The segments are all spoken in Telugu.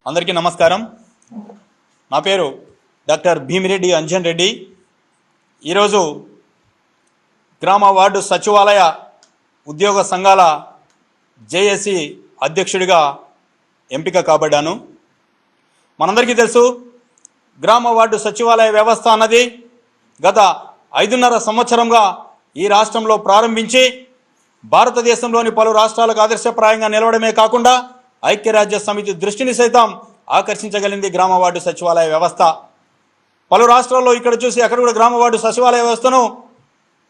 అందరికీ నమస్కారం. నా పేరు డాక్టర్ భీమిరెడ్డి అంజన్ రెడ్డి. ఈరోజు గ్రామ వార్డు సచివాలయ ఉద్యోగ సంఘాల జేఏసీ అధ్యక్షుడిగా ఎంపిక కాబడ్డాను. మనందరికీ తెలుసు, గ్రామ వార్డు సచివాలయ వ్యవస్థ అన్నది గత 5.5 సంవత్సరంగా ఈ రాష్ట్రంలో ప్రారంభించి భారతదేశంలోని పలు రాష్ట్రాలకు ఆదర్శప్రాయంగా నిలవడమే కాకుండా ఐక్యరాజ్య సమితి దృష్టిని సైతం ఆకర్షించగలిగింది గ్రామ వార్డు సచివాలయ వ్యవస్థ. పలు రాష్ట్రాల్లో ఇక్కడ చూసి అక్కడ కూడా గ్రామ వార్డు సచివాలయ వ్యవస్థను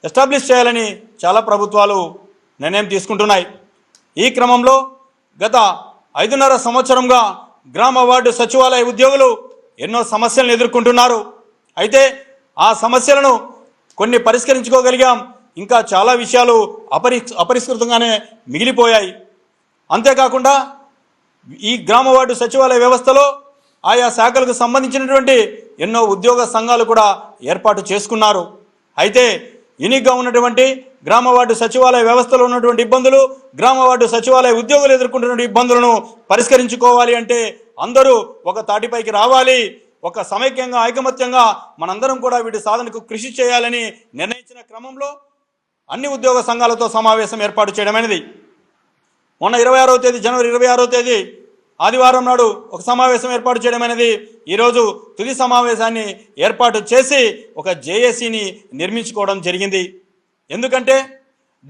ఎస్టాబ్లిష్ చేయాలని చాలా ప్రభుత్వాలు నిర్ణయం తీసుకుంటున్నాయి. ఈ క్రమంలో గత 5.5 సంవత్సరంగా గ్రామ వార్డు సచివాలయ ఉద్యోగులు ఎన్నో సమస్యలను ఎదుర్కొంటున్నారు. అయితే ఆ సమస్యలను కొన్ని పరిష్కరించుకోగలిగాం, ఇంకా చాలా విషయాలు అపరిష్కృతంగానే మిగిలిపోయాయి. అంతేకాకుండా ఈ గ్రామ వార్డు సచివాలయ వ్యవస్థలో ఆయా శాఖలకు సంబంధించినటువంటి ఎన్నో ఉద్యోగ సంఘాలు కూడా ఏర్పాటు చేసుకున్నారు. అయితే యూనిక్గా ఉన్నటువంటి గ్రామ వార్డు సచివాలయ వ్యవస్థలో ఉన్నటువంటి ఇబ్బందులు, గ్రామ వార్డు సచివాలయ ఉద్యోగులు ఎదుర్కొంటున్న ఇబ్బందులను పరిష్కరించుకోవాలి అంటే అందరూ ఒక తాటిపైకి రావాలి, ఒక సమైక్యంగా ఐకమత్యంగా మనందరం కూడా వీటి సాధనకు కృషి చేయాలని నిర్ణయించిన క్రమంలో అన్ని ఉద్యోగ సంఘాలతో సమావేశం ఏర్పాటు చేయడమైనది. మొన్న 26వ తేదీ జనవరి 26వ తేదీ ఆదివారం నాడు ఒక సమావేశం ఏర్పాటు చేయడమైనది. ఈరోజు తుది సమావేశాన్ని ఏర్పాటు చేసి ఒక జేఏసీని నిర్మించుకోవడం జరిగింది. ఎందుకంటే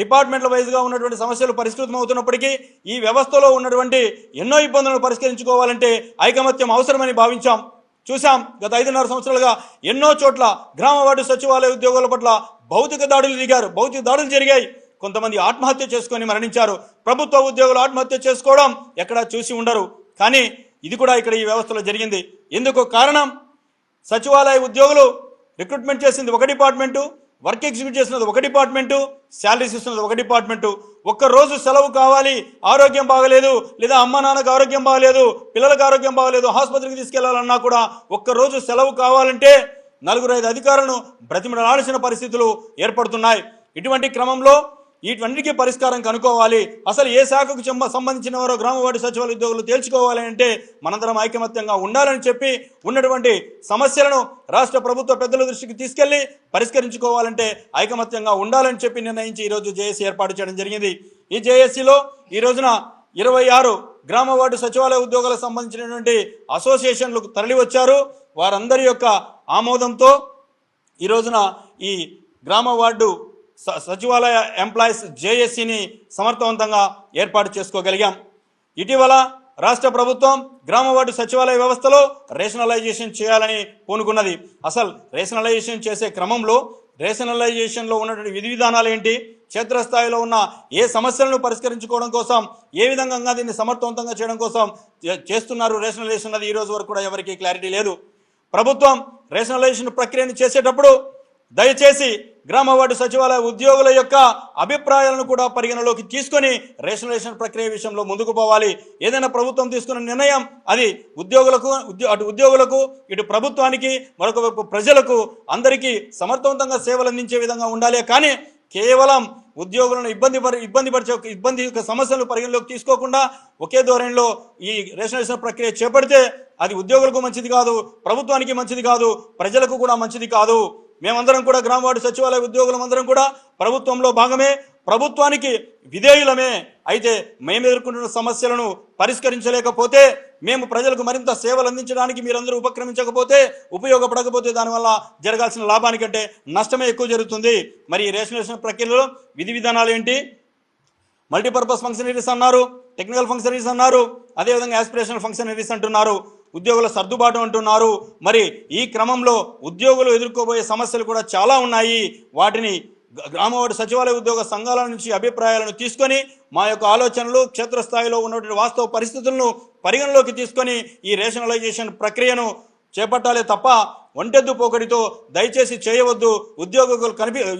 డిపార్ట్మెంట్ల వైజ్గా ఉన్నటువంటి సమస్యలు పరిష్కృతం అవుతున్నప్పటికీ ఈ వ్యవస్థలో ఉన్నటువంటి ఎన్నో ఇబ్బందులను పరిష్కరించుకోవాలంటే ఐకమత్యం అవసరమని భావించాం. చూసాం, గత 5.5 సంవత్సరాలుగా ఎన్నో చోట్ల గ్రామ వార్డు సచివాలయ ఉద్యోగుల పట్ల భౌతిక దాడులు జరిగాయి. కొంతమంది ఆత్మహత్య చేసుకొని మరణించారు. ప్రభుత్వ ఉద్యోగులు ఆత్మహత్య చేసుకోవడం ఎక్కడా చూసి ఉండరు, కానీ ఇది కూడా ఇక్కడ ఈ వ్యవస్థలో జరిగింది. ఎందుకు కారణం? సచివాలయ ఉద్యోగులు రిక్రూట్మెంట్ చేసింది ఒక డిపార్ట్మెంటు, వర్క్ ఎగ్జిక్యూట్ చేసినది ఒక డిపార్ట్మెంటు, శాలరీస్ ఇస్తున్నది ఒక డిపార్ట్మెంటు. ఒక్కరోజు సెలవు కావాలి, ఆరోగ్యం బాగలేదు, లేదా అమ్మ నాన్నకు ఆరోగ్యం బాగలేదు, పిల్లలకు ఆరోగ్యం బాగలేదు, ఆసుపత్రికి తీసుకెళ్లాలన్నా కూడా ఒక్కరోజు సెలవు కావాలంటే 4-5 అధికారులను బ్రతిమలాడాల్సిన పరిస్థితులు ఏర్పడుతున్నాయి. ఇటువంటి క్రమంలో వీటన్నిటికీ పరిష్కారం కనుక్కోవాలి. అసలు ఏ శాఖకు సంబంధించిన వారో గ్రామ వార్డు సచివాలయ ఉద్యోగులు తేల్చుకోవాలి అంటే మనందరం ఐకమత్యంగా ఉండాలని చెప్పి ఉన్నటువంటి సమస్యలను రాష్ట్ర ప్రభుత్వ పెద్దల దృష్టికి తీసుకెళ్లి పరిష్కరించుకోవాలంటే ఐకమత్యంగా ఉండాలని చెప్పి నిర్ణయించి ఈరోజు జేఏసీ ఏర్పాటు చేయడం జరిగింది. ఈ జేఏసీలో ఈ రోజున 26 గ్రామ వార్డు సచివాలయ ఉద్యోగులకు సంబంధించినటువంటి అసోసియేషన్లు తరలి వచ్చారు. వారందరి యొక్క ఆమోదంతో ఈ రోజున ఈ గ్రామ వార్డు సచివాలయ ఎంప్లాయీస్ జేఏసీని సమర్థవంతంగా ఏర్పాటు చేసుకోగలిగాం. ఇటీవల రాష్ట్ర ప్రభుత్వం గ్రామ వార్డు సచివాలయ వ్యవస్థలో రేషనలైజేషన్ చేయాలని పూనుకున్నది. అసలు రేషనలైజేషన్ చేసే క్రమంలో రేషనలైజేషన్లో ఉన్నటువంటి విధి విధానాలు ఏంటి, క్షేత్రస్థాయిలో ఉన్న ఏ సమస్యలను పరిష్కరించుకోవడం కోసం ఏ విధంగా దీన్ని సమర్థవంతంగా చేయడం కోసం చేస్తున్నారు రేషనలైజేషన్, అది ఈ రోజు వరకు కూడా ఎవరికి క్లారిటీ లేదు. ప్రభుత్వం రేషనలైజేషన్ ప్రక్రియను చేసేటప్పుడు దయచేసి గ్రామ వార్డు సచివాలయ ఉద్యోగుల యొక్క అభిప్రాయాలను కూడా పరిగణలోకి తీసుకొని రేషనలైజేషన్ ప్రక్రియ విషయంలో ముందుకు పోవాలి. ఏదైనా ప్రభుత్వం తీసుకున్న నిర్ణయం అది అటు ఉద్యోగులకు ఇటు ప్రభుత్వానికి మరొక వైపు ప్రజలకు అందరికీ సమర్థవంతంగా సేవలు అందించే విధంగా ఉండాలి. కానీ కేవలం ఉద్యోగులను ఇబ్బంది సమస్యలను పరిగణలోకి తీసుకోకుండా ఒకే ధోరణిలో ఈ రేషనలైజేషన్ ప్రక్రియ చేపడితే అది ఉద్యోగులకు మంచిది కాదు, ప్రభుత్వానికి మంచిది కాదు, ప్రజలకు కూడా మంచిది కాదు. మేమందరం కూడా గ్రామ వార్డు సచివాలయ ఉద్యోగులందరం కూడా ప్రభుత్వంలో భాగమే, ప్రభుత్వానికి విధేయులమే. అయితే మేము ఎదుర్కొంటున్న సమస్యలను పరిష్కరించలేకపోతే, మేము ప్రజలకు మరింత సేవలు అందించడానికి మీరందరూ ఉపయోగపడకపోతే దానివల్ల జరగాల్సిన లాభానికంటే నష్టమే ఎక్కువ జరుగుతుంది. మరి ఈ రేషనలైజేషన్ ప్రక్రియలో విధి విధానాలు ఏంటి? మల్టీపర్పస్ ఫంక్షనరీస్ అన్నారు, టెక్నికల్ ఫంక్షనరీస్ అన్నారు, అదేవిధంగా యాస్పిరేషనల్ ఫంక్షనరీస్ అంటున్నారు, ఉద్యోగుల సర్దుబాటు అంటున్నారు. మరి ఈ క్రమంలో ఉద్యోగులు ఎదుర్కోబోయే సమస్యలు కూడా చాలా ఉన్నాయి. వాటిని గ్రామ వార్డు సచివాలయ ఉద్యోగ సంఘాల నుంచి అభిప్రాయాలను తీసుకొని మా యొక్క ఆలోచనలు, క్షేత్రస్థాయిలో ఉన్నటువంటి వాస్తవ పరిస్థితులను పరిగణలోకి తీసుకొని ఈ రేషనలైజేషన్ ప్రక్రియను చేపట్టాలి తప్ప ఒంటెద్దు పోకడితో దయచేసి చేయవద్దు, ఉద్యోగులకు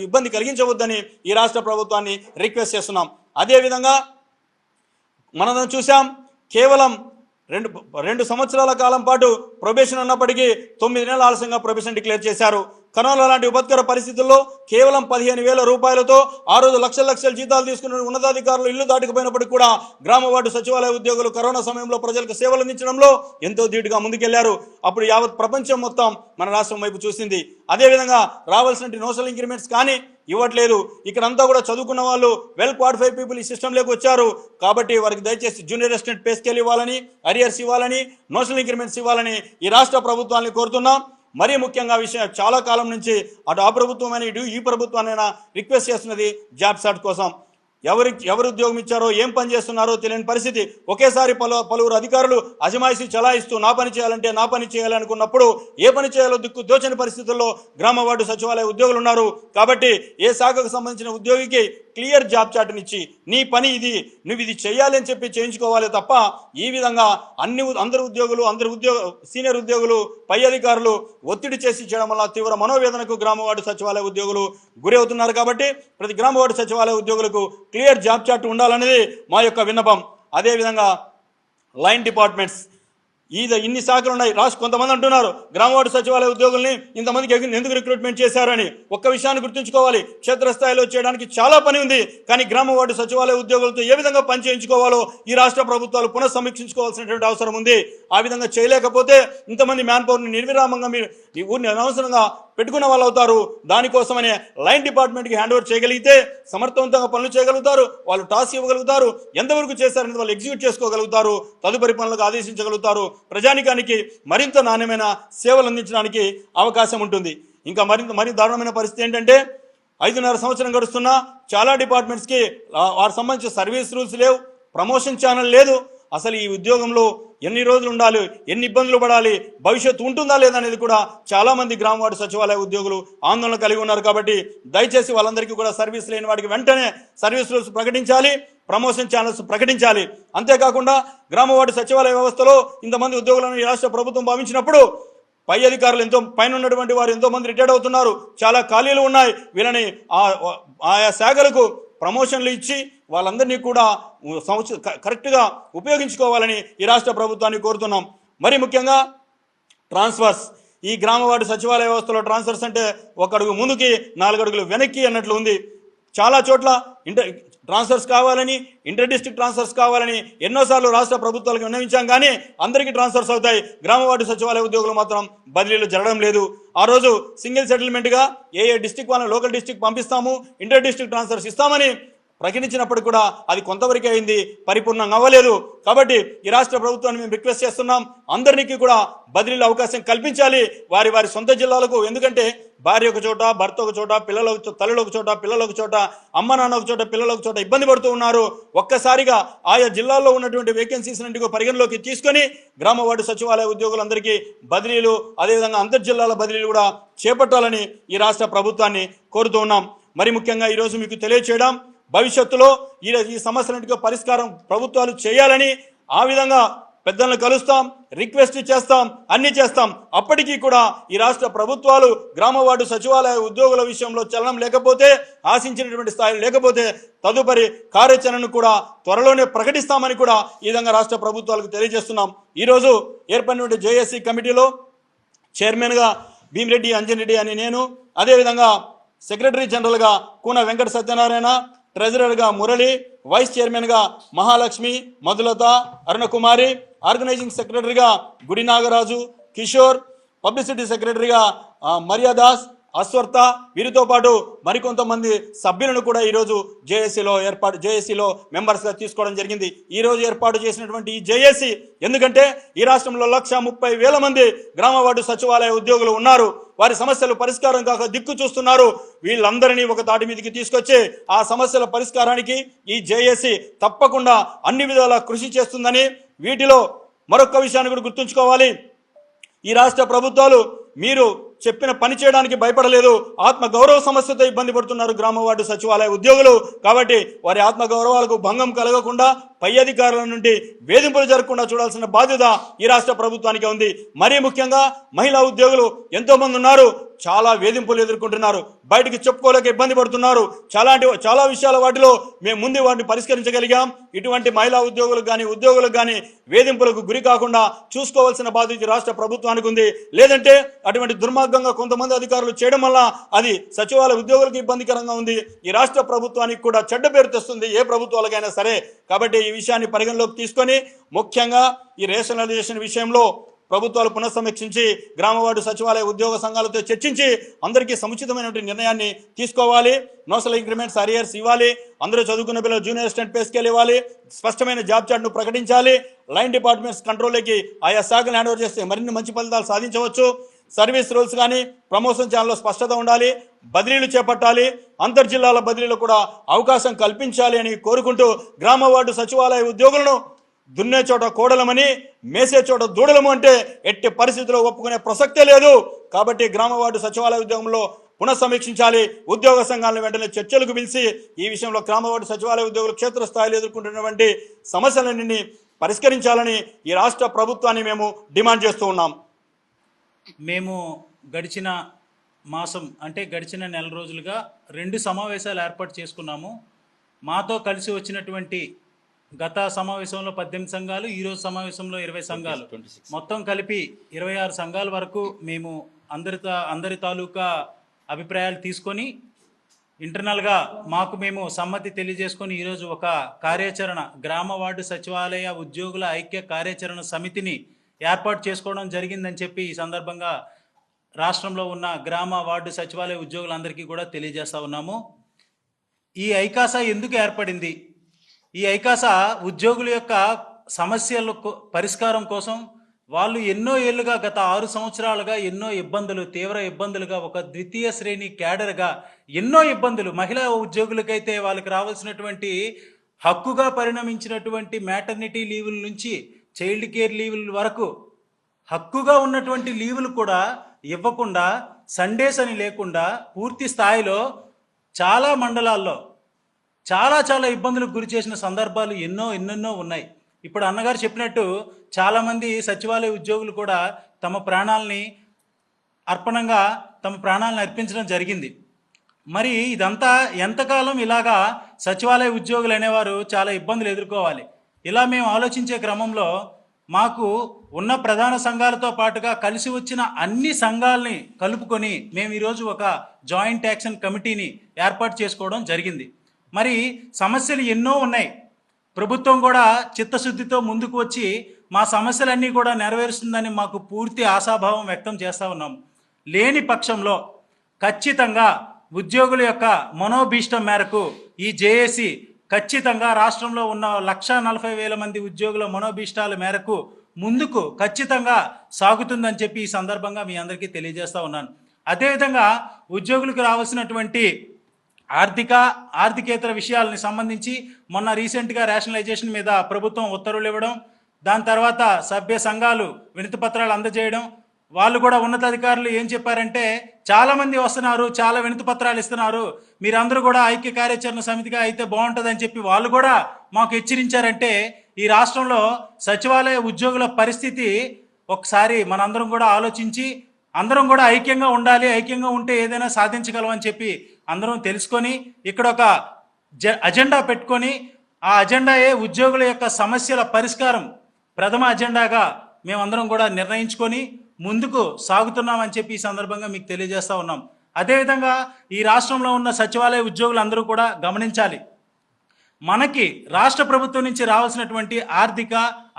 ఇబ్బంది కలిగించవద్దని ఈ రాష్ట్ర ప్రభుత్వాన్ని రిక్వెస్ట్ చేస్తున్నాం. అదేవిధంగా మనం చూసాం, కేవలం 2 సంవత్సరాల కాలం పాటు ప్రొబేషన్ ఉన్నప్పటికీ 9 నెలల ఆలస్యంగా ప్రొబేషన్ డిక్లేర్ చేశారు. కరోనా లాంటి విపత్కర పరిస్థితుల్లో కేవలం 15,000 రూపాయలతో ఆ రోజు లక్షల జీతాలు తీసుకున్న ఉన్నతాధికారులు ఇల్లు దాటుకుపోయినప్పటికీ కూడా గ్రామ వార్డు సచివాలయ ఉద్యోగులు కరోనా సమయంలో ప్రజలకు సేవలు అందించడంలో ఎంతో ధీటుగా ముందుకెళ్లారు. అప్పుడు యావత్ ప్రపంచం మొత్తం మన రాష్ట్రం వైపు చూసింది. అదేవిధంగా రావాల్సిన నోషనల్ ఇంక్రిమెంట్స్ కానీ ఇవ్వట్లేదు. ఇక్కడంతా కూడా చదువుకున్న వాళ్ళు వెల్ క్వాలిఫైడ్ పీపుల్ ఈ సిస్టంలోకి వచ్చారు. కాబట్టి వారికి దయచేసి జూనియర్ అసిస్టెంట్ పే స్కేల్ ఇవ్వాలని, అరియర్స్ ఇవ్వాలని, నోషనల్ ఇంక్రిమెంట్స్ ఇవ్వాలని ఈ రాష్ట్ర ప్రభుత్వాన్ని కోరుతున్నాం. మరీ ముఖ్యంగా విషయం చాలా కాలం నుంచి అటు ఆ ప్రభుత్వమైనా ఇటు ఈ ప్రభుత్వానైనా రిక్వెస్ట్ చేస్తున్నది జాబ్ సాట్ కోసం. ఎవరు ఉద్యోగం ఇచ్చారో ఏం పని చేస్తున్నారో తెలియని పరిస్థితి. ఒకేసారి పలువురు అధికారులు అజమాయిషీ చలాయిస్తూ నా పని చేయాలంటే నా పని చేయాలనుకున్నప్పుడు ఏ పని చేయాలో దిక్కు దోచని పరిస్థితుల్లో గ్రామ వార్డు సచివాలయ ఉద్యోగులు ఉన్నారు. కాబట్టి ఏ శాఖకు సంబంధించిన ఉద్యోగికి క్లియర్ జాబ్ చార్ట్నిచ్చి నీ పని ఇది, నువ్వు ఇది చేయాలి అని చెప్పి చేయించుకోవాలి తప్ప ఈ విధంగా అందరు సీనియర్ ఉద్యోగులు పై అధికారులు ఒత్తిడి చేసి చేయడం వల్ల తీవ్ర మనోవేదనకు గ్రామ వార్డు సచివాలయ ఉద్యోగులు గురి అవుతున్నారు. కాబట్టి ప్రతి గ్రామ వార్డు సచివాలయ ఉద్యోగులకు క్లియర్ జాబ్ చార్ట్ ఉండాలనేది మా యొక్క విన్నపం. అదేవిధంగా లైన్ డిపార్ట్మెంట్స్ ఇన్ని శాఖలు ఉన్నాయి. కొంతమంది అంటున్నారు గ్రామ వార్డు సచివాలయ ఉద్యోగుల్ని ఇంతమందికి ఎందుకు రిక్రూట్మెంట్ చేశారని. ఒక్క విషయాన్ని గుర్తుంచుకోవాలి, క్షేత్రస్థాయిలో చేయడానికి చాలా పని ఉంది. కానీ గ్రామ వార్డు సచివాలయ ఉద్యోగులతో ఏ విధంగా పని చేయించుకోవాలో ఈ రాష్ట్ర ప్రభుత్వాలు పునఃసమీక్షించుకోవాల్సినటువంటి అవసరం ఉంది. ఆ విధంగా చేయలేకపోతే ఇంతమంది మ్యాన్ పవర్ని నిర్విరామంగా మీరు ఈ ఊరిని అనవసరంగా పెట్టుకున్న వాళ్ళు అవుతారు. దానికోసమనే లైన్ డిపార్ట్మెంట్కి హ్యాండ్ ఓవర్ చేయగలిగితే సమర్థవంతంగా పనులు చేయగలుగుతారు, వాళ్ళు టాస్క్ ఇవ్వగలుగుతారు, ఎంతవరకు చేశారనేది వాళ్ళు ఎగ్జిక్యూట్ చేసుకోగలుగుతారు, తదుపరి పనులకు ఆదేశించగలుగుతారు, ప్రజానికానికి మరింత నాణ్యమైన సేవలు అందించడానికి అవకాశం ఉంటుంది. ఇంకా మరీ దారుణమైన పరిస్థితి ఏంటంటే 5.5 సంవత్సరం గడుస్తున్నా చాలా డిపార్ట్మెంట్స్కి వారికి సంబంధించిన సర్వీస్ రూల్స్ లేవు, ప్రమోషన్ ఛానల్ లేదు. అసలు ఈ ఉద్యోగంలో ఎన్ని రోజులు ఉండాలి, ఎన్ని ఇబ్బందులు పడాలి, భవిష్యత్తు ఉంటుందా లేదా అనేది కూడా చాలా మంది గ్రామ వార్డు సచివాలయ ఉద్యోగులు ఆందోళన కలిగి ఉన్నారు. కాబట్టి దయచేసి వాళ్ళందరికీ కూడా సర్వీస్ లేని వాడికి వెంటనే సర్వీస్ రూల్స్ ప్రకటించాలి, ప్రమోషన్ ఛానల్స్ ప్రకటించాలి. అంతేకాకుండా గ్రామ వార్డు సచివాలయ వ్యవస్థలో ఇంతమంది ఉద్యోగులను ఈ రాష్ట్ర ప్రభుత్వం భావించినప్పుడు పై అధికారులు పైన ఉన్నటువంటి వారు ఎంతో మంది రిటైర్డ్ అవుతున్నారు, చాలా ఖాళీలు ఉన్నాయి. వీళ్ళని ఆయా శాఖలకు ప్రమోషన్లు ఇచ్చి వాళ్ళందరినీ కూడా కరెక్ట్గా ఉపయోగించుకోవాలని ఈ రాష్ట్ర ప్రభుత్వాన్ని కోరుతున్నాం. మరి ముఖ్యంగా ట్రాన్స్ఫర్స్. ఈ గ్రామ వార్డు సచివాలయ వ్యవస్థలో ట్రాన్స్ఫర్స్ అంటే 1 అడుగు ముందుకి 4 అడుగులు వెనక్కి అన్నట్లు ఉంది. చాలా చోట్ల ట్రాన్స్ఫర్స్ కావాలని, ఇంటర్ డిస్ట్రిక్ట్ ట్రాన్స్ఫర్స్ కావాలని ఎన్నోసార్లు రాష్ట్ర ప్రభుత్వాలకు విన్నవించాం. కానీ అందరికీ ట్రాన్స్ఫర్స్ అవుతాయి, గ్రామ వార్డు సచివాలయ ఉద్యోగులు మాత్రం బదిలీలు జరగడం లేదు. ఆ రోజు సింగిల్ సెటిల్మెంట్గా ఏ డిస్ట్రిక్ట్ వాళ్ళని లోకల్ డిస్ట్రిక్ట్ పంపిస్తాము, ఇంటర్ డిస్ట్రిక్ట్ ట్రాన్స్ఫర్స్ ఇస్తామని ప్రకటించినప్పుడు కూడా అది కొంతవరకే అయింది, పరిపూర్ణంగా అవ్వలేదు. కాబట్టి ఈ రాష్ట్ర ప్రభుత్వాన్ని మేము రిక్వెస్ట్ చేస్తున్నాం, అందరికీ కూడా బదిలీల అవకాశం కల్పించాలి వారి సొంత జిల్లాలకు. ఎందుకంటే భార్య ఒక చోట, భర్త ఒక చోట, తల్లులు ఒక చోట, పిల్లలు ఒక చోట, అమ్మ నాన్న ఒక చోట, పిల్లలు ఒక చోట ఇబ్బంది పడుతూ ఉన్నారు. ఒక్కసారిగా ఆయా జిల్లాల్లో ఉన్నటువంటి వేకెన్సీస్ అన్నింటికీ పరిగణలోకి తీసుకొని గ్రామ వార్డు సచివాలయ ఉద్యోగులందరికీ బదిలీలు, అదేవిధంగా అంతర్జిల్లాల బదిలీలు కూడా చేపట్టాలని ఈ రాష్ట్ర ప్రభుత్వాన్ని కోరుతూ ఉన్నాం. మరి ముఖ్యంగా ఈరోజు మీకు తెలియచేయడం, భవిష్యత్తులో ఈ సమస్యలన్నిటికీ పరిష్కారం ప్రభుత్వాలు చేయాలని, ఆ విధంగా పెద్దలను కలుస్తాం, రిక్వెస్ట్ చేస్తాం, అన్ని చేస్తాం. అప్పటికీ కూడా ఈ రాష్ట్ర ప్రభుత్వాలు గ్రామ వార్డు సచివాలయ ఉద్యోగుల విషయంలో చలనం లేకపోతే, ఆశించినటువంటి స్థాయిలో లేకపోతే తదుపరి కార్యాచరణను కూడా త్వరలోనే ప్రకటిస్తామని కూడా ఈ విధంగా రాష్ట్ర ప్రభుత్వాలకు తెలియజేస్తున్నాం. ఈరోజు ఏర్పడినటువంటి జేఏసీ కమిటీలో చైర్మన్గా భీమిరెడ్డి అంజన్ రెడ్డి అని నేను, అదేవిధంగా సెక్రటరీ జనరల్గా కూన వెంకట సత్యనారాయణ, ట్రెజరర్గా మురళి, వైస్ చైర్మన్గా మహాలక్ష్మి, మధులత, అరుణకుమారి, ఆర్గనైజింగ్ సెక్రటరీగా గుడి నాగరాజు, కిషోర్, పబ్లిసిటీ సెక్రటరీగా మర్యాదాస్, అశ్వర్త, వీరితో పాటు మరికొంతమంది సభ్యులను కూడా ఈరోజు జేఏసీలో మెంబర్స్గా తీసుకోవడం జరిగింది. ఈరోజు ఏర్పాటు చేసినటువంటి ఈ జేఏసీ ఎందుకంటే ఈ రాష్ట్రంలో 130,000 మంది గ్రామ వార్డు సచివాలయ ఉద్యోగులు ఉన్నారు. వారి సమస్యలు పరిష్కారం కాక దిక్కు చూస్తున్నారు. వీళ్ళందరినీ ఒక తాటి మీదకి తీసుకొచ్చి ఆ సమస్యల పరిష్కారానికి ఈ జేఏసీ తప్పకుండా అన్ని విధాలా కృషి చేస్తుందని, వీటిలో మరొక విషయాన్ని కూడా గుర్తుంచుకోవాలి. ఈ రాష్ట్ర ప్రభుత్వాలు మీరు చెప్పిన పని చేయడానికి భయపడలేదు. ఆత్మగౌరవ సమస్యతో ఇబ్బంది పడుతున్నారు గ్రామ వార్డు సచివాలయ ఉద్యోగులు. కాబట్టి వారి ఆత్మగౌరవాలకు భంగం కలగకుండా, పై అధికారుల నుండి వేధింపులు జరగకుండా చూడాల్సిన బాధ్యత ఈ రాష్ట్ర ప్రభుత్వానికి ఉంది. మరీ ముఖ్యంగా మహిళా ఉద్యోగులు ఎంతో మంది ఉన్నారు. చాలా వేధింపులు ఎదుర్కొంటున్నారు, బయటికి చెప్పుకోలేక ఇబ్బంది పడుతున్నారు. చాలా విషయాల వాటిలో మేము ముందు వాటిని పరిష్కరించగలిగాం. ఇటువంటి మహిళా ఉద్యోగులకు కానీ వేధింపులకు గురి కాకుండా చూసుకోవాల్సిన బాధ్యత రాష్ట్ర ప్రభుత్వానికి ఉంది. లేదంటే అటువంటి దుర్మార్గంగా కొంతమంది అధికారులు చేయడం వల్ల అది సచివాలయ ఉద్యోగులకు ఇబ్బందికరంగా ఉంది, ఈ రాష్ట్ర ప్రభుత్వానికి కూడా చెడ్డ పేరు తెస్తుంది, ఏ ప్రభుత్వాలకైనా సరే. కాబట్టి ఈ విషయాన్ని పరిగణలోకి తీసుకొని ముఖ్యంగా ఈ రేషనలైజేషన్ విషయంలో ప్రభుత్వాలు పునఃసమీక్షించి గ్రామ వార్డు సచివాలయ ఉద్యోగ సంఘాలతో చర్చించి అందరికీ సముచితమైనటువంటి నిర్ణయాన్ని తీసుకోవాలి. నోషల్ ఇంక్రిమెంట్స్ అరియర్స్ ఇవ్వాలి, అందరూ చదువుకున్న పిల్లలు జూనియర్ అసిస్టెంట్ పే స్కేల్ ఇవ్వాలి, స్పష్టమైన జాబ్ చార్ట్ను ప్రకటించాలి, లైన్ డిపార్ట్మెంట్స్ కంట్రోల్లోకి ఆయా శాఖలు హ్యాండ్ ఓవర్ చేస్తే మరిన్ని మంచి ఫలితాలు సాధించవచ్చు. సర్వీస్ రూల్స్ కానీ ప్రమోషన్ ఛానల్లో స్పష్టత ఉండాలి, బదిలీలు చేపట్టాలి, అంతర్జిల్లాల బదిలీలు కూడా అవకాశం కల్పించాలి అని కోరుకుంటూ గ్రామ వార్డు సచివాలయ ఉద్యోగులను దున్నే చోట కోడలమని మేసే చోట దూడలము అంటే ఎట్టి పరిస్థితుల్లో ఒప్పుకునే ప్రసక్తే లేదు. కాబట్టి గ్రామ వార్డు సచివాలయ ఉద్యోగంలో పునఃసమీక్షించాలి, ఉద్యోగ సంఘాలను వెంటనే చర్చలకు పిలిచి ఈ విషయంలో గ్రామ వార్డు సచివాలయ ఉద్యోగులు క్షేత్రస్థాయిలో ఎదుర్కొంటున్నటువంటి సమస్యలన్నింటినీ పరిష్కరించాలని ఈ రాష్ట్ర ప్రభుత్వాన్ని మేము డిమాండ్ చేస్తూ ఉన్నాం. మేము గడిచిన మాసం అంటే గడిచిన నెల రోజులుగా 2 సమావేశాలు ఏర్పాటు చేసుకున్నాము. మాతో కలిసి వచ్చినటువంటి గత సమావేశంలో 18 సంఘాలు, ఈరోజు సమావేశంలో 20 సంఘాలు, మొత్తం కలిపి 26 సంఘాల వరకు మేము అందరి తాలూకా అభిప్రాయాలు తీసుకొని ఇంటర్నల్గా మేము సమ్మతి తెలియజేసుకొని ఈరోజు ఒక కార్యాచరణ గ్రామ వార్డు సచివాలయ ఉద్యోగుల ఐక్య కార్యాచరణ సమితిని ఏర్పాటు చేసుకోవడం జరిగిందని చెప్పి ఈ సందర్భంగా రాష్ట్రంలో ఉన్న గ్రామ వార్డు సచివాలయ ఉద్యోగులందరికీ కూడా తెలియజేస్తూ ఉన్నాము. ఈ ఐకాసా ఎందుకు ఏర్పడింది? ఈ ఐకాసా ఉద్యోగుల యొక్క సమస్యల పరిష్కారం కోసం వాళ్ళు ఎన్నో ఏళ్ళుగా గత 6 సంవత్సరాలుగా ఎన్నో తీవ్ర ఇబ్బందులుగా ఒక ద్వితీయ శ్రేణి క్యాడర్గా ఎన్నో ఇబ్బందులు, మహిళా ఉద్యోగులకైతే వాళ్ళకి రావాల్సినటువంటి హక్కుగా పరిణమించినటువంటి మ్యాటర్నిటీ లీవుల నుంచి చైల్డ్ కేర్ లీవుల వరకు హక్కుగా ఉన్నటువంటి లీవులు కూడా ఇవ్వకుండా, సండేస్ అని లేకుండా పూర్తి స్థాయిలో చాలా మండలాల్లో చాలా ఇబ్బందులకు గురి చేసిన సందర్భాలు ఎన్నెన్నో ఉన్నాయి. ఇప్పుడు అన్నగారు చెప్పినట్టు చాలామంది సచివాలయ ఉద్యోగులు కూడా తమ ప్రాణాలని అర్పించడం జరిగింది. మరి ఇదంతా ఎంతకాలం ఇలాగా సచివాలయ ఉద్యోగులు అనేవారు చాలా ఇబ్బందులు ఎదుర్కోవాలి? ఇలా మేము ఆలోచించే క్రమంలో మాకు ఉన్న ప్రధాన సంఘాలతో పాటుగా కలిసి వచ్చిన అన్ని సంఘాలని కలుపుకొని మేము ఈరోజు ఒక జాయింట్ యాక్షన్ కమిటీని ఏర్పాటు చేసుకోవడం జరిగింది. మరి సమస్యలు ఎన్నో ఉన్నాయి. ప్రభుత్వం కూడా చిత్తశుద్ధితో ముందుకు వచ్చి మా సమస్యలన్నీ కూడా నెరవేరుస్తుందని మాకు పూర్తి ఆశాభావం వ్యక్తం చేస్తూ ఉన్నాం. లేని పక్షంలో ఖచ్చితంగా ఉద్యోగుల యొక్క మనోభీష్టం మేరకు ఈ జేఏసీ ఖచ్చితంగా రాష్ట్రంలో ఉన్న 1,40,000 మంది ఉద్యోగుల మనోభీష్టాల మేరకు ముందుకు ఖచ్చితంగా సాగుతుందని చెప్పి ఈ సందర్భంగా మీ అందరికీ తెలియజేస్తూ ఉన్నాను. అదేవిధంగా ఉద్యోగులకు రావాల్సినటువంటి ఆర్థికేతర విషయాలని సంబంధించి మొన్న రీసెంట్గా రేషనలైజేషన్ మీద ప్రభుత్వం ఉత్తర్వులు ఇవ్వడం, దాని తర్వాత సభ్య సంఘాలు వినతి పత్రాలు అందజేయడం, వాళ్ళు కూడా ఉన్నతాధికారులు ఏం చెప్పారంటే చాలామంది వస్తున్నారు, చాలా వినతి పత్రాలు ఇస్తున్నారు, మీరందరూ కూడా ఐక్య కార్యాచరణ సమితిగా అయితే బాగుంటుందని చెప్పి వాళ్ళు కూడా మాకు హెచ్చరించారంటే ఈ రాష్ట్రంలో సచివాలయ ఉద్యోగుల పరిస్థితి ఒకసారి మనందరం కూడా ఆలోచించి అందరం కూడా ఐక్యంగా ఉండాలి, ఐక్యంగా ఉంటే ఏదైనా సాధించగలమని చెప్పి అందరం తెలుసుకొని ఇక్కడ ఒక అజెండా పెట్టుకొని ఆ అజెండాయే ఉద్యోగుల యొక్క సమస్యల పరిష్కారం ప్రథమ అజెండాగా మేమందరం కూడా నిర్ణయించుకొని ముందుకు సాగుతున్నామని చెప్పి ఈ సందర్భంగా మీకు తెలియజేస్తూ ఉన్నాం. అదేవిధంగా ఈ రాష్ట్రంలో ఉన్న సచివాలయ ఉద్యోగులందరూ కూడా గమనించాలి, మనకి రాష్ట్ర ప్రభుత్వం నుంచి రావాల్సినటువంటి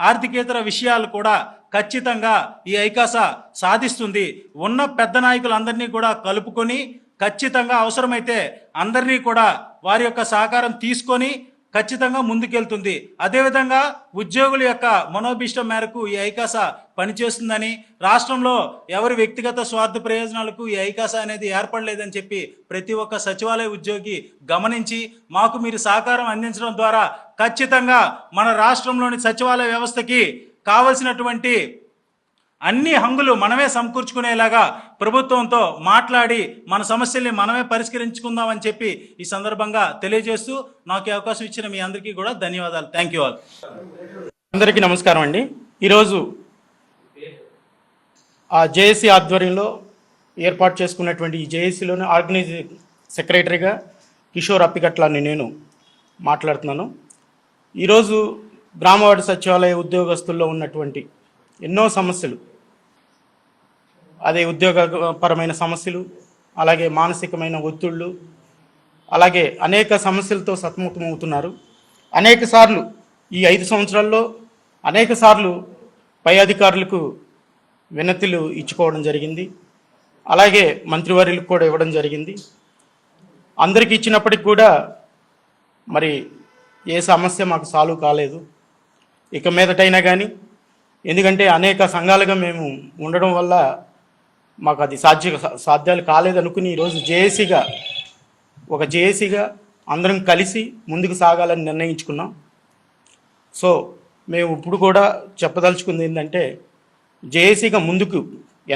ఆర్థికేతర విషయాలు కూడా ఖచ్చితంగా ఈ ఐకాసా సాధిస్తుంది. ఉన్న పెద్ద నాయకులందరినీ కూడా కలుపుకొని ఖచ్చితంగా అవసరమైతే అందరినీ కూడా వారి యొక్క సహకారం తీసుకొని ఖచ్చితంగా ముందుకెళ్తుంది. అదేవిధంగా ఉద్యోగుల యొక్క మనోభీష్టం మేరకు ఈ ఐకాసా పనిచేస్తుందని, రాష్ట్రంలో ఎవరి వ్యక్తిగత స్వార్థ ప్రయోజనాలకు ఈ ఐకాసా అనేది ఏర్పడలేదని చెప్పి ప్రతి ఒక్క సచివాలయ ఉద్యోగి గమనించి మాకు మీరు సహకారం అందించడం ద్వారా ఖచ్చితంగా మన రాష్ట్రంలోని సచివాలయ వ్యవస్థకి కావలసినటువంటి అన్ని హంగులు మనమే సమకూర్చుకునేలాగా ప్రభుత్వంతో మాట్లాడి మన సమస్యల్ని మనమే పరిష్కరించుకుందామని చెప్పి ఈ సందర్భంగా తెలియజేస్తూ నాకు అవకాశం ఇచ్చిన మీ అందరికీ కూడా ధన్యవాదాలు. Thank you all. అందరికీ నమస్కారం అండి. ఈరోజు జేఏసీ ఆధ్వర్యంలో ఏర్పాటు చేసుకున్నటువంటి ఈ జేఏసీలోని ఆర్గనైజింగ్ సెక్రటరీగా కిషోర్ అప్పికట్ల అని నేను మాట్లాడుతున్నాను. ఈరోజు గ్రామవార్డు సచివాలయ ఉద్యోగస్తుల్లో ఉన్నటువంటి ఎన్నో సమస్యలు, అదే ఉద్యోగపరమైన సమస్యలు, అలాగే మానసికమైన ఒత్తిళ్ళు, అలాగే అనేక సమస్యలతో సతమతమవుతున్నారు. అనేక సార్లు ఈ 5 సంవత్సరాల్లో అనేక సార్లు పై అధికారులకు వినతులు ఇచ్చుకోవడం జరిగింది. అలాగే మంత్రివర్యులకు కూడా ఇవ్వడం జరిగింది. అందరికీ ఇచ్చినప్పటికి కూడా మరి ఏ సమస్య మాకు సాల్వ్ కాలేదు. ఇక మీదటైనా కానీ, ఎందుకంటే అనేక సంఘాలుగా మేము ఉండడం వల్ల మాకు అది సాధ్యాలు కాలేదనుకుని ఈరోజు ఒక జేఏసీగా అందరం కలిసి ముందుకు సాగాలని నిర్ణయించుకున్నాం. సో మేము ఇప్పుడు కూడా చెప్పదలుచుకుంది ఏంటంటే, జేఏసీగా ముందుకు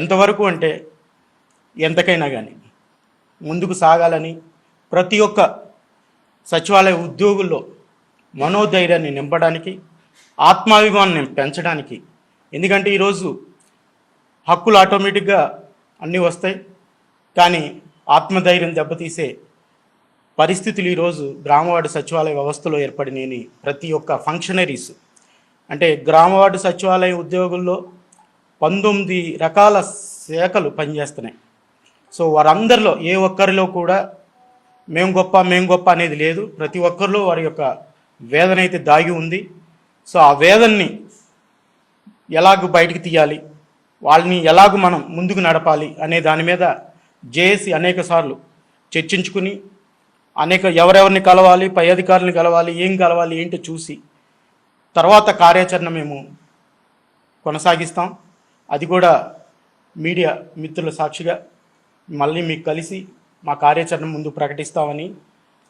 ఎంతవరకు అంటే ఎంతకైనా కానీ ముందుకు సాగాలని, ప్రతి ఒక్క సచివాలయ ఉద్యోగుల్లో మనోధైర్యాన్ని నింపడానికి, ఆత్మాభిమానాన్ని పెంచడానికి. ఎందుకంటే ఈరోజు హక్కులు ఆటోమేటిక్గా అన్నీ వస్తాయి, కానీ ఆత్మధైర్యం దెబ్బతీసే పరిస్థితులు ఈరోజు గ్రామవార్డు సచివాలయ వ్యవస్థలో ఏర్పడినాయని ప్రతి ఒక్క ఫంక్షనరీస్, అంటే గ్రామవార్డు సచివాలయ ఉద్యోగుల్లో 19 రకాల శాఖలు పనిచేస్తున్నాయి. సో వారందరిలో ఏ ఒక్కరిలో కూడా మేము గొప్ప అనేది లేదు. ప్రతి ఒక్కరిలో వారి యొక్క వేదన అయితే దాగి ఉంది. సో ఆ వేదనని ఎలాగ బయటికి తీయాలి, వాళ్ళని ఎలాగ మనం ముందుకు నడపాలి అనే దాని మీద జేఏసీ అనేక సార్లు చర్చించుకుని, ఎవరెవరిని కలవాలి, పై అధికారులను కలవాలి, ఏం కలవాలి ఏంటో చూసి తర్వాత కార్యాచరణ మేము కొనసాగిస్తాం. అది కూడా మీడియా మిత్రుల సాక్షిగా మళ్ళీ మీకు కలిసి మా కార్యాచరణ ముందు ప్రకటిస్తామని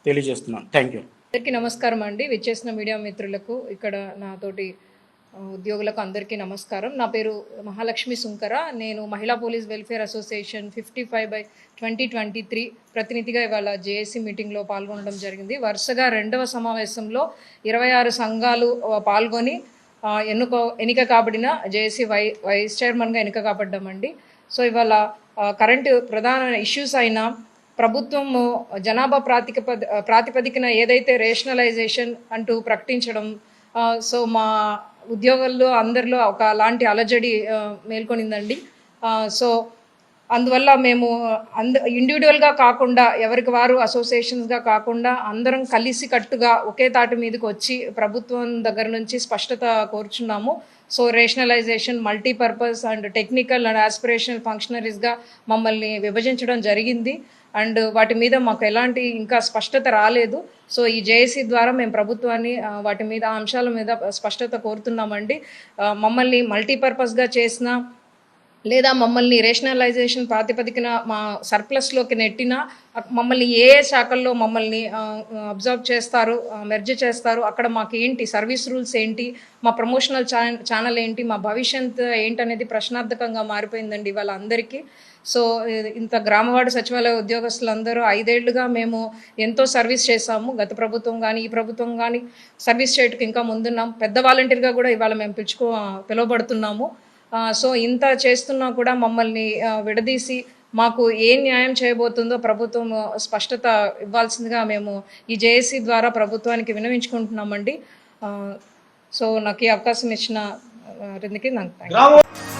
తెలియజేస్తున్నాను. Thank you. అందరికీ నమస్కారం అండి. విచ్చేసిన మీడియా మిత్రులకు, ఇక్కడ నాతోటి ఉద్యోగులకు అందరికీ నమస్కారం. నా పేరు మహాలక్ష్మి సుంకర. నేను మహిళా పోలీస్ వెల్ఫేర్ అసోసియేషన్ 55/2023 ప్రతినిధిగా ఇవాళ జేఏసీ మీటింగ్లో పాల్గొనడం జరిగింది. వరుసగా 2వ సమావేశంలో 26 సంఘాలు పాల్గొని ఎన్నిక కాబడిన జేఏసీ వైస్ చైర్మన్గా ఎన్నిక కాబడ్డామండి. సో ఇవాళ కరెంటు ప్రధాన ఇష్యూస్ అయిన ప్రభుత్వం జనాభా ప్రాతిపదికన ఏదైతే రేషనలైజేషన్ అంటూ ప్రకటించడం, సో మా ఉద్యోగుల్లో అందరిలో ఒక అలాంటి అలజడి మేల్కొనిందండి. సో అందువల్ల మేము ఇండివిజువల్గా కాకుండా, ఎవరికి వారు అసోసియేషన్స్గా కాకుండా అందరం కలిసి కట్టుగా ఒకే తాటి మీదకి వచ్చి ప్రభుత్వం దగ్గర నుంచి స్పష్టత కోరుచున్నాము. So rationalisation, multipurpose and technical and aspirational ఫంక్షనరీస్గా మమ్మల్ని విభజించడం జరిగింది. అండ్ వాటి మీద మాకు ఎలాంటి ఇంకా స్పష్టత రాలేదు. సో ఈ జేఏసీ ద్వారా మేము ప్రభుత్వాన్ని వాటి మీద, అంశాల మీద స్పష్టత కోరుతున్నామండి. మమ్మల్ని మల్టీపర్పస్గా చేసిన, లేదా మమ్మల్ని రేషనలైజేషన్ ప్రాతిపదికన మా సర్ప్లస్లోకి నెట్టిన, మమ్మల్ని ఏ శాఖల్లో మమ్మల్ని అబ్జర్వ్ చేస్తారు, మెర్జ్ చేస్తారు, అక్కడ మాకు ఏంటి సర్వీస్ రూల్స్ ఏంటి, మా ప్రమోషనల్ ఛానల్ ఏంటి, మా భవిష్యత్ ఏంటనేది ప్రశ్నార్థకంగా మారిపోయిందండి ఇవాళ అందరికీ. సో ఇంత గ్రామవార్డు సచివాలయ ఉద్యోగస్తులందరూ 5 ఏళ్లుగా మేము ఎంతో సర్వీస్ చేశాము. గత ప్రభుత్వం కానీ ఈ ప్రభుత్వం కానీ సర్వీస్ చేయడానికి ఇంకా ముందున్నాం. పెద్ద వాలంటీర్గా కూడా ఇవాళ మేము పిలువబడుతున్నాము. సో ఇంత చేస్తున్నా కూడా మమ్మల్ని విడదీసి మాకు ఏ న్యాయం చేయబోతుందో ప్రభుత్వం స్పష్టత ఇవ్వాల్సిందిగా మేము ఈ జేఏసీ ద్వారా ప్రభుత్వానికి విన్నవించుకుంటున్నామండి. సో నాకు ఈ అవకాశం ఇచ్చిన రిందుకి నాకు థ్యాంక్ యూ.